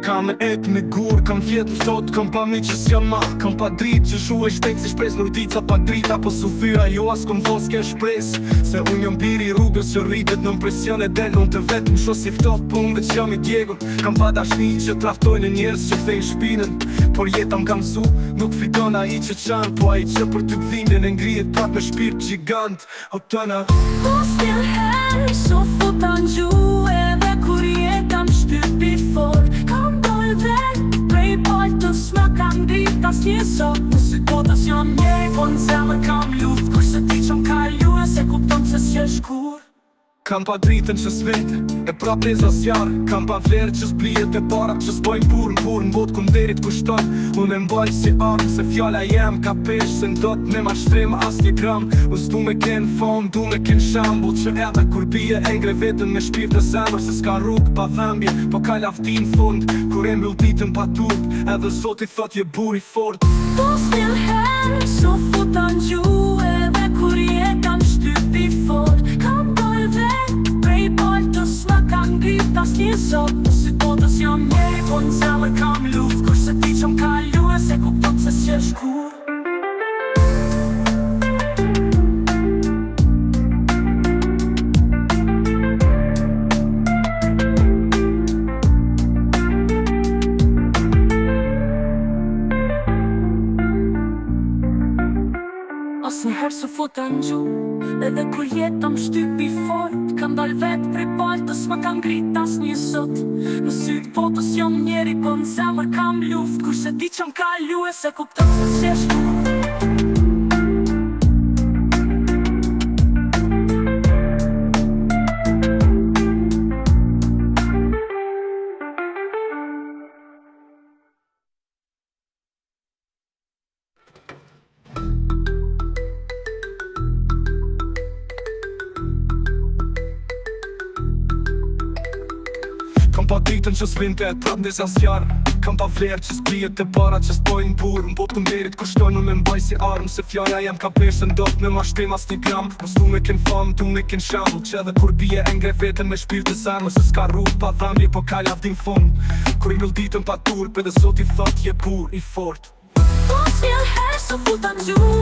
Kam et me gur, kam fjet në ftot, kam pa mi që s'jam ma. Kam pa drit që shu e shtet si shpres nurdica pa drit. Apo su fyra jo as kom thos ke shpres. Se unë jom biri rrugës që rritet në impresion e del. Unë të vetë më shos si ftot, po unë veç jam i djegun. Kam pa dashni që traftojnë njerës që kthejnë shpinën. Por jeta m'kam zu, nuk fiton a i që qanë. Po a i që për ty gdhindin e ngrijet prap me shpirt gjigant. O tëna Mos t'il herë, so futan gjue. Dhe kur jeta m'shtypi fort, kam dojë vet prej paltës më kam dit as një sot. Nësi botës jam njeri, po në zemër kam luft. Kurse ti që m'kallu e se kupton se s'jesh kur. Kam pa dritën që s'vet, e prap reza s'jarë. Kam pa vlerë që s'blijet e parat që s'bojnë burë në botë kun derit kushton. Unë e mbaj si armë, se fjalla jem ka pesh. Se ndot me ma shtrem as një gram. Unë s'du me ken fond, du me ken shambull. Që edhe kur bije e ngre vetën me shpirt në zemër. Se s'ka rrug pa dhembje, po ka laftin fund. Kur e mbyll ditën pa turp, edhe Zoti thot je buri fort. Mos t'il herë, so futan gjue. Dhe kur jeta m'shtypi fort, kam dojë vet prej paltës më kam ngrit as një sot. Nësi botës jam njeri, po në zemër kam luft. Kurse ti që m'kallu e se kupton se s'jesh kur. Asnjëherë s'u futan gju, edhe kur jeta m'shtypi fort. Kam dal vet prej paltës më kam ngrit as një sot. Në sytë botës jam njeri, po në zemër kam luft. Kurse ti që m'kallu e se kupton se s'jesh kur. Kam pa dritën që s'vinte e prap ndes as jarë. Kam pa vlerë që s'blijet e parat që s'bojnë burë. Në botë derit kushtojnë unë e mbaj si armë. Se fjalla jem ka pesh se ndot me ma shtem as një gram. Mos du me ken famë, du me ken shambull. Që edhe kur bije e ngre vetën me shpirt të zemër. Se s'ka rrug pa dhambje, po ka lavdin fund. Kur i mbyll ditën pa turp, edhe Zoti thot je bur i fort. Mos t'il herë, so futan gjue.